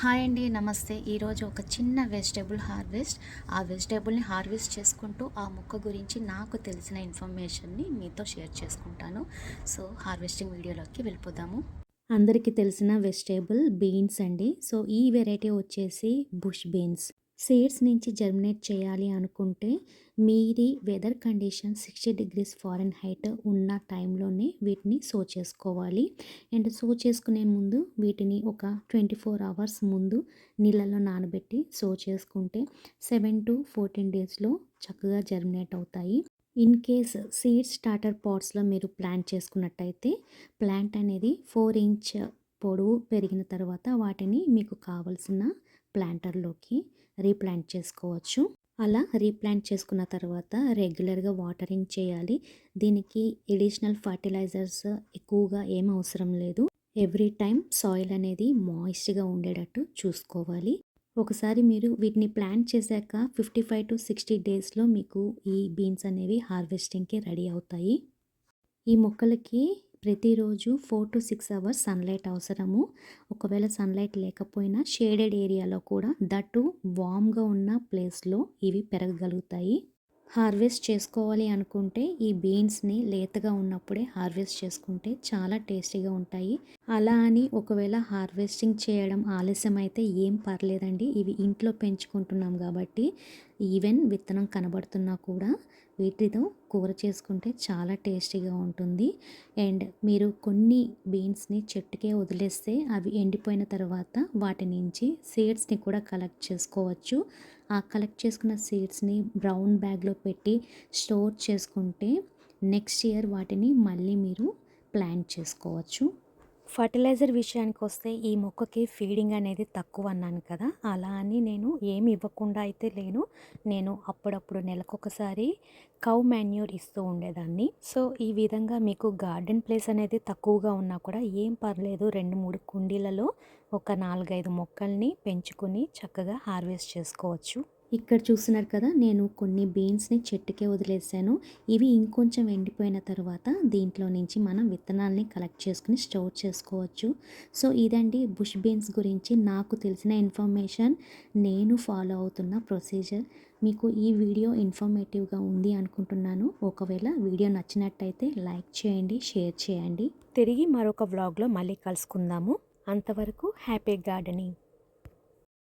Hi అండి, నమస్తే. ఈరోజు ఒక చిన్న వెజిటేబుల్ హార్వెస్ట్. ఆ వెజిటేబుల్ని హార్వెస్ట్ చేసుకుంటూ ఆ మొక్క గురించి నాకు తెలిసిన ఇన్ఫర్మేషన్ని మీతో షేర్ చేసుకుంటాను. సో హార్వెస్టింగ్ వీడియోలోకి వెళ్ళిపోదాము. అందరికీ తెలిసిన వెజిటేబుల్ బీన్స్ అండి. సో ఈ వెరైటీ వచ్చేసి బుష్ బీన్స్. సీడ్స్ నుంచి జర్మినేట్ చేయాలి అనుకుంటే మీది వెదర్ కండిషన్ 60 డిగ్రీస్ ఫారెన్హైట్ ఉన్న టైంలోనే వీటిని సో చేసుకోవాలి. అండ్ సో చేసుకునే ముందు వీటిని ఒక 24 అవర్స్ ముందు నీళ్ళలో నానబెట్టి సో చేసుకుంటే 7 to 14 డేస్లో చక్కగా జర్మినేట్ అవుతాయి. ఇన్ కేస్ సీడ్స్ స్టార్టర్ పాట్స్లో మీరు ప్లాంట్ చేసుకున్నట్టయితే ప్లాంట్ అనేది 4 ఇంచ్ పొడవు పెరిగిన తర్వాత వాటిని మీకు కావలసిన ప్లాంటర్లోకి రీప్లాంట్ చేసుకోవచ్చు. అలా రీప్లాంట్ చేసుకున్న తర్వాత రెగ్యులర్గా వాటరింగ్ చేయాలి. దీనికి ఎడిషనల్ ఫర్టిలైజర్స్ ఎక్కువగా ఏం అవసరం లేదు. ఎవ్రీ టైం సాయిల్ అనేది మాయిస్ట్గా ఉండేటట్టు చూసుకోవాలి. ఒకసారి మీరు వీటిని ప్లాంట్ చేశాక 55 to 60 డేస్లో మీకు ఈ బీన్స్ అనేవి హార్వెస్టింగ్కి రెడీ అవుతాయి. ఈ మొక్కలకి ప్రతిరోజు 4 to 6 అవర్స్ సన్లైట్ అవసరము. ఒకవేళ సన్లైట్ లేకపోయినా షేడెడ్ ఏరియాలో కూడా దట్టు వామ్గా ఉన్న ప్లేస్లో ఇవి పెరగగలుగుతాయి. హార్వెస్ట్ చేసుకోవాలి అనుకుంటే ఈ బీన్స్ని లేతగా ఉన్నప్పుడే హార్వెస్ట్ చేసుకుంటే చాలా టేస్టీగా ఉంటాయి. అలా అని ఒకవేళ హార్వెస్టింగ్ చేయడం ఆలస్యం అయితే ఏం పర్లేదండి. ఇవి ఇంట్లో పెంచుకుంటున్నాం కాబట్టి ఈవెన్ విత్తనం కనబడుతున్నా కూడా వీటితో కూర చేసుకుంటే చాలా టేస్టీగా ఉంటుంది. అండ్ మీరు కొన్ని బీన్స్ని చెట్టుకే వదిలేస్తే అవి ఎండిపోయిన తర్వాత వాటి నుంచి సీడ్స్ని కూడా కలెక్ట్ చేసుకోవచ్చు. ఆ కలెక్ట్ చేసుకున్న సీడ్స్ని బ్రౌన్ బ్యాగ్లో పెట్టి స్టోర్ చేసుకుంటే నెక్స్ట్ ఇయర్ వాటిని మళ్ళీ మీరు ప్లాంట్ చేసుకోవచ్చు. ఫర్టిలైజర్ విషయానికి వస్తే ఈ మొక్కకి ఫీడింగ్ అనేది తక్కువ అన్నాను కదా, అలా అని నేను ఏమి ఇవ్వకుండా అయితే లేను. నేను అప్పుడప్పుడు నెలకొకసారి కౌ మాన్యూర్ ఇస్తూ ఉండేదాన్ని. సో ఈ విధంగా మీకు గార్డెన్ ప్లేస్ అనేది తక్కువగా ఉన్నా కూడా ఏం పర్లేదు, 2-3 కుండీలలో ఒక 4-5 మొక్కల్ని పెంచుకొని చక్కగా హార్వెస్ట్ చేసుకోవచ్చు. ఇక్కడ చూస్తున్నారు కదా, నేను కొన్ని బీన్స్ని చెట్టుకే వదిలేసాను. ఇవి ఇంకొంచెం ఎండిపోయిన తర్వాత దీంట్లో నుంచి మనం విత్తనాల్ని కలెక్ట్ చేసుకుని స్టోర్ చేసుకోవచ్చు. సో ఇదండి బుష్ బీన్స్ గురించి నాకు తెలిసిన ఇన్ఫర్మేషన్, నేను ఫాలో అవుతున్న ప్రొసీజర్. మీకు ఈ వీడియో ఇన్ఫర్మేటివ్గా ఉంది అనుకుంటున్నాను. ఒకవేళ వీడియో నచ్చినట్టయితే లైక్ చేయండి, షేర్ చేయండి. తిరిగి మరొక వ్లాగ్లో మళ్ళీ కలుసుకుందాము. అంతవరకు హ్యాపీ గార్డెనింగ్.